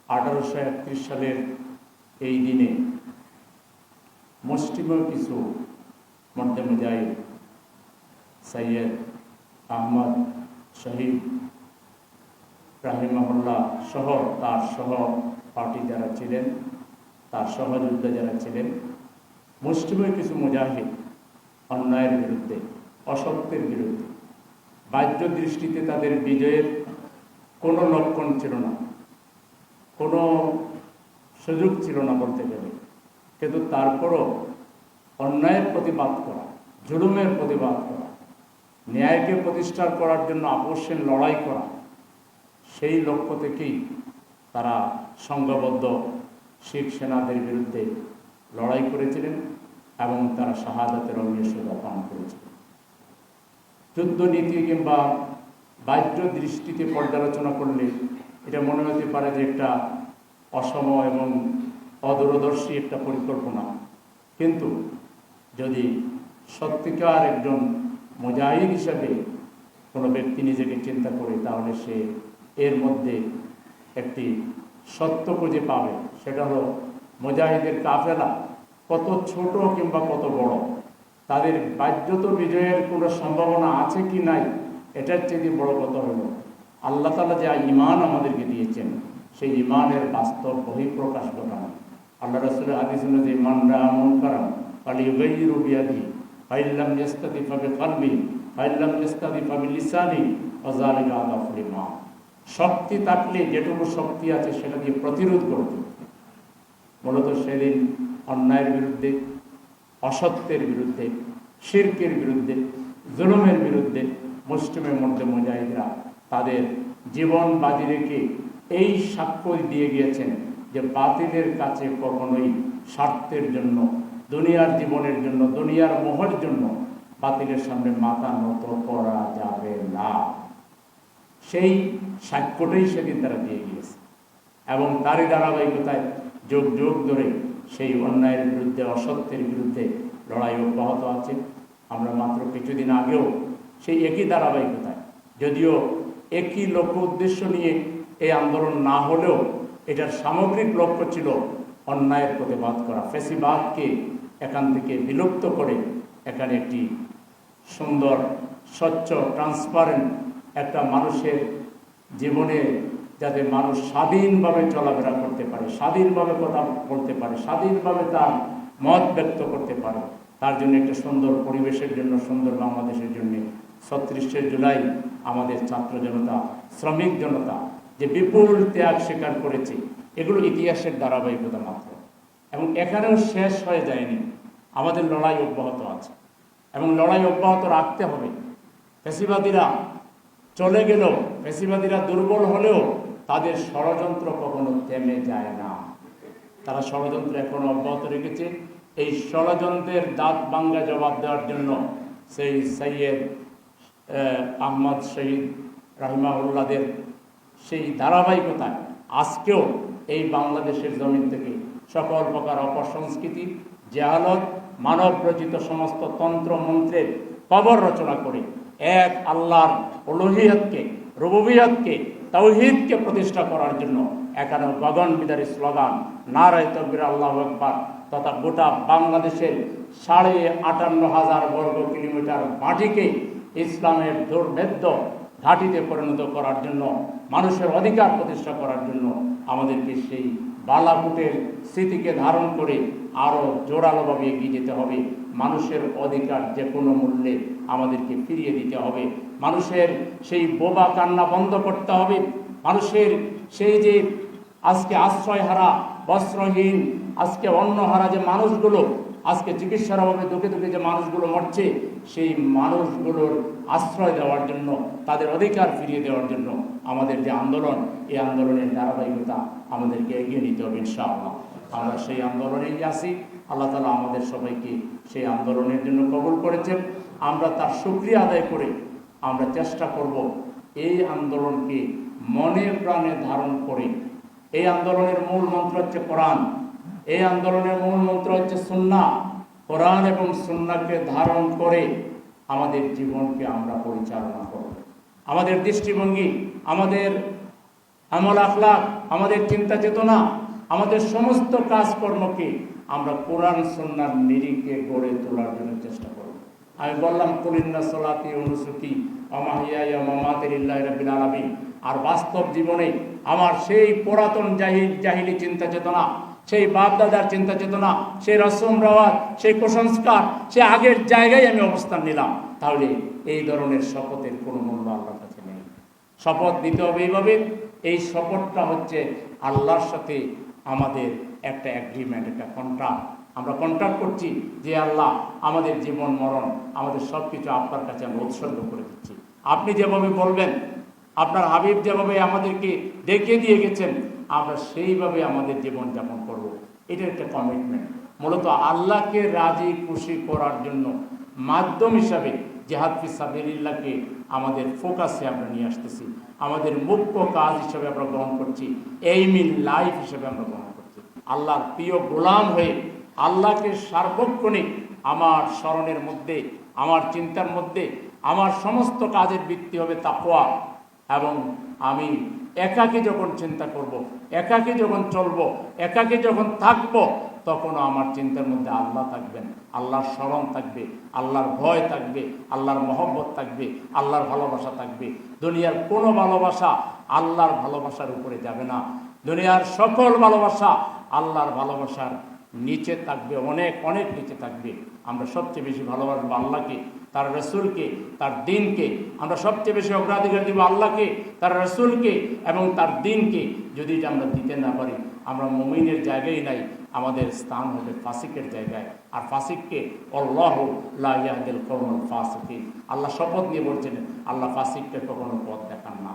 1831 সালের এই দিনে মুসলিমের কিছু মর্দে মুজাহিদ সৈয়দ আহমদ শহীদ রাহিমাহুল্লাহ সহ তার সহপাঠী যারা ছিলেন, তার সহযোদ্ধা যারা ছিলেন, মুসলিমের কিছু মুজাহিদ অন্যায়ের বিরুদ্ধে, অসত্যের বিরুদ্ধে, বাহ্য দৃষ্টিতে তাদের বিজয়ের কোনো লক্ষণ ছিল না, কোনো সুযোগ ছিল না বলতে গেলে, কিন্তু তারপরও অন্যায়ের প্রতিবাদ করা, জুলুমের প্রতিবাদ করা, ন্যায়কে প্রতিষ্ঠা করার জন্য আপোষহীন লড়াই করা, সেই লক্ষ্য থেকেই তারা সংঘবদ্ধ শিখ সেনাদের বিরুদ্ধে লড়াই করেছিলেন এবং তারা শাহাদাতের অগ্নিশিখা পান করেছিলেন। যুদ্ধনীতি কিংবা বাহ্য দৃষ্টিতে পর্যালোচনা করলে এটা মনে হতে পারে যে একটা অসম এবং অদূরদর্শী একটা পরিকল্পনা, কিন্তু যদি সত্যিকার একজন মুজাহিদ হিসেবে কোনো ব্যক্তি নিজেকে চিন্তা করে, তাহলে সে এর মধ্যে একটি সত্য খুঁজে পাবে। সেটা হলো মুজাহিদের কাফেলা কত ছোট কিংবা কত বড়, তাদের বাহ্যত বিজয়ের কোনো সম্ভাবনা আছে কি নাই, এটার চেয়ে বড় কথা হলো আল্লাহ তাআলা যে ঈমান আমাদেরকে দিয়েছেন, সেই ঈমানের বাস্তব বহিঃপ্রকাশ ঘটানো। আল্লাহ রাসূলের হাদিস অনুযায়ী মান রাআ মুনকারান ফালিয়ুগাইয়িরহু বিয়াদিহি ফাইন লাম ইয়াস্তাতি ফাবিকলবিহি ফাইন লাম ইয়াস্তাতি ফাবিলিসানিহি ওয়া যালিকা আযাফুল ঈমান। শক্তি থাকলে যেটুকু শক্তি আছে সেটা দিয়ে প্রতিরোধ করতে। মূলত সেদিন অন্যায়ের বিরুদ্ধে, অসত্যের বিরুদ্ধে, শিরকের বিরুদ্ধে, জুলুমের বিরুদ্ধে মুসলিমের মধ্যে মুজাহিদরা তাদের জীবন বাজি রেখে এই সাক্ষ্য দিয়ে গিয়েছেন যে বাতিলের কাছে কখনোই স্বার্থের জন্য, দুনিয়ার জীবনের জন্য, দুনিয়ার মোহের জন্য বাতিলের সামনে মাথা নত করা যাবে না। সেই সাক্ষ্যটাই সেদিন তারা দিয়ে গিয়েছে এবং তারই ধারাবাহিকতায় যুগ যুগ ধরে সেই অন্যায়ের বিরুদ্ধে, অসত্যের বিরুদ্ধে লড়াই অব্যাহত আছে। আমরা মাত্র কিছুদিন আগেও সেই একই ধারাবাহিকতায়, যদিও একই লক্ষ্য উদ্দেশ্য নিয়ে এই আন্দোলন না হলেও এটার সামগ্রিক লক্ষ্য ছিল অন্যায়ের প্রতিবাদ করা, ফ্যাসিবাদকে এখান থেকে বিলুপ্ত করে এখানে একটি সুন্দর, স্বচ্ছ, ট্রান্সপারেন্ট একটা মানুষের জীবনে যাতে মানুষ স্বাধীনভাবে চলাফেরা করতে পারে, স্বাধীনভাবে কথা বলতে পারে, স্বাধীনভাবে তার মত ব্যক্ত করতে পারে, তার জন্য একটা সুন্দর পরিবেশের জন্য, সুন্দর বাংলাদেশের জন্য ৩৬শে জুলাই আমাদের ছাত্র জনতা, শ্রমিক জনতা যে বিপুল ত্যাগ স্বীকার করেছে, এগুলো ইতিহাসের ধারাবাহিকতা মাত্র এবং এখানেও শেষ হয়ে যায়নি। আমাদের লড়াই অব্যাহত আছে এবং লড়াই অব্যাহত রাখতে হবে। ফ্যাসিবাদীরা চলে গেলেও, ফ্যাসিবাদীরা দুর্বল হলেও তাদের ষড়যন্ত্র কখনো থেমে যায় না। তারা ষড়যন্ত্র এখনো অব্যাহত রেখেছে। এই ষড়যন্ত্রের দাঁত ভাঙ্গা জবাব দেওয়ার জন্য সেই সৈয়দ আহমদ শহীদ রাহিমাহুল্লাহদের সেই ধারাবাহিকতায় আজকেও এই বাংলাদেশের জমিন থেকে সকল প্রকার অপসংস্কৃতি, জাহালত, মানব রচিত সমস্ত তন্ত্র মন্ত্রের কবর রচনা করে এক আল্লাহর উলুহিয়তকে, রুবুবিয়তকে, তাওহীদকে প্রতিষ্ঠা করার জন্য এখানে গগন বিদারী স্লোগান নারায়ে তাকবীর, আল্লাহু আকবার তথা গোটা বাংলাদেশের ৫৮,৫০০ বর্গ কিলোমিটার মাটিকে ইসলামের দুর্ভেদ্য ঘাঁটিতে পরিণত করার জন্য, মানুষের অধিকার প্রতিষ্ঠা করার জন্য আমাদেরকে সেই বালাকুটের স্মৃতিকে ধারণ করে আরও জোরালোভাবে এগিয়ে যেতে হবে। মানুষের অধিকার যে কোনো মূল্যে আমাদেরকে ফিরিয়ে দিতে হবে। মানুষের সেই বোবা কান্না বন্ধ করতে হবে। মানুষের সেই যে আজকে আশ্রয়হারা, বস্ত্রহীন, আজকে অন্নহারা যে মানুষগুলো, আজকে চিকিৎসার অভাবে দুঃখে দুঃখে যে মানুষগুলো মরছে, সেই মানুষগুলোর আশ্রয় দেওয়ার জন্য, তাদের অধিকার ফিরিয়ে দেওয়ার জন্য আমাদের যে আন্দোলন, এই আন্দোলনের ধারাবাহিকতা আমাদেরকে এগিয়ে নিতে হবে ইনশাআল্লাহ। আমরা সেই আন্দোলনেই আছি। আল্লাহ তাআলা আমাদের সবাইকে সেই আন্দোলনের জন্য কবুল করেছেন। আমরা তার শুকরিয়া আদায় করে আমরা চেষ্টা করব এই আন্দোলনকে মনে প্রাণে ধারণ করে। এই আন্দোলনের মূল মন্ত্র হচ্ছে কোরআন, এই আন্দোলনের মূল মন্ত্র হচ্ছে সুন্নাহ। কোরআন এবং সুন্নাহকে ধারণ করে আমাদের জীবনকে আমরা পরিচালনা করব। আমাদের দৃষ্টিভঙ্গি, আমাদের আমল আখলাক, আমাদের চিন্তা চেতনা, আমাদের সমস্ত কাজকর্মকে আমরা কোরআন সুন্নাহর নিরিখে গড়ে তোলার জন্য চেষ্টা করব। আমি বললাম কুলিন্না সলাতি ওয়া নুসুকি ওয়া মাহইয়ায়া ওয়া মামাতি লিল্লাহি রাব্বিল আলামিন। আর বাস্তব জীবনে আমার সেই পুরাতন জাহিলি চিন্তা চেতনা, সেই বাপদাদার চিন্তা চেতনা, সেই রসম রেওয়াজ, সেই কুসংস্কার, সে আগের জায়গায় আমি অবস্থান নিলাম, তাহলে এই ধরনের শপথের কোনো মূল্য আল্লাহর কাছে নেই। শপথ নিতে হবে এইভাবে। এই শপথটা হচ্ছে আল্লাহর সাথে আমাদের একটা অ্যাগ্রিমেন্ট, একটা কন্ট্রাক্ট। আমরা কন্ট্রাক্ট করছি যে আল্লাহ, আমাদের জীবন মরণ, আমাদের সব কিছু আপনার কাছে আমরা উৎসর্গ করে দিচ্ছি। আপনি যেভাবে বলবেন, আপনার হাবিব যেভাবে আমাদেরকে দেখিয়ে দিয়ে গেছেন, আমরা সেইভাবে আমাদের জীবন যাপন করব। এটা একটা কমিটমেন্ট। মূলত আল্লাহকে রাজি খুশি করার জন্য মাধ্যম হিসাবে জিহাদ ফি সাবিলিল্লাহকে আমাদের ফোকাসে আমরা নিয়ে আসতেছি, আমাদের মুখ্য কাজ হিসেবে আমরা গ্রহণ করছি, এইম ইন লাইফ হিসেবে আমরা গ্রহণ করছি। আল্লাহর প্রিয় গোলাম হয়ে আল্লাহকে সার্বক্ষণিক আমার স্মরণের মধ্যে, আমার চিন্তার মধ্যে, আমার সমস্ত কাজের ভিত্তি হবে তাকওয়া। এবং আমি একাকী যখন চিন্তা করব, একাকী যখন চলব, একাকী যখন থাকব, তখনও আমার চিন্তার মধ্যে আল্লাহ থাকবেন, আল্লাহর স্মরণ থাকবে, আল্লাহর ভয় থাকবে, আল্লাহর মহব্বত থাকবে, আল্লাহর ভালোবাসা থাকবে। দুনিয়ার কোনো ভালোবাসা আল্লাহর ভালোবাসার উপরে যাবে না। দুনিয়ার সকল ভালোবাসা আল্লাহর ভালোবাসার নিচে থাকবে, অনেক অনেক নিচে থাকবে। আমরা সবচেয়ে বেশি ভালোবাসবো আল্লাহকে, তার রসুলকে, তার দিনকে। আমরা সবচেয়ে বেশি অগ্রাধিকার দিব আল্লাহকে, তার রসুলকে এবং তার দিনকে। যদি এটা আমরা দিতে না পারি, আমরা মুমিনের জায়গায় নাই, আমাদের স্থান হবে ফাসিকের জায়গায়। আর ফাসিককে আল্লাহু লা ইয়াহদিল কওমাল ফাসিকিন, আল্লাহ শপথ নিয়ে বলছেন, আল্লাহ ফাসিককে কখনো পথ দেখান না।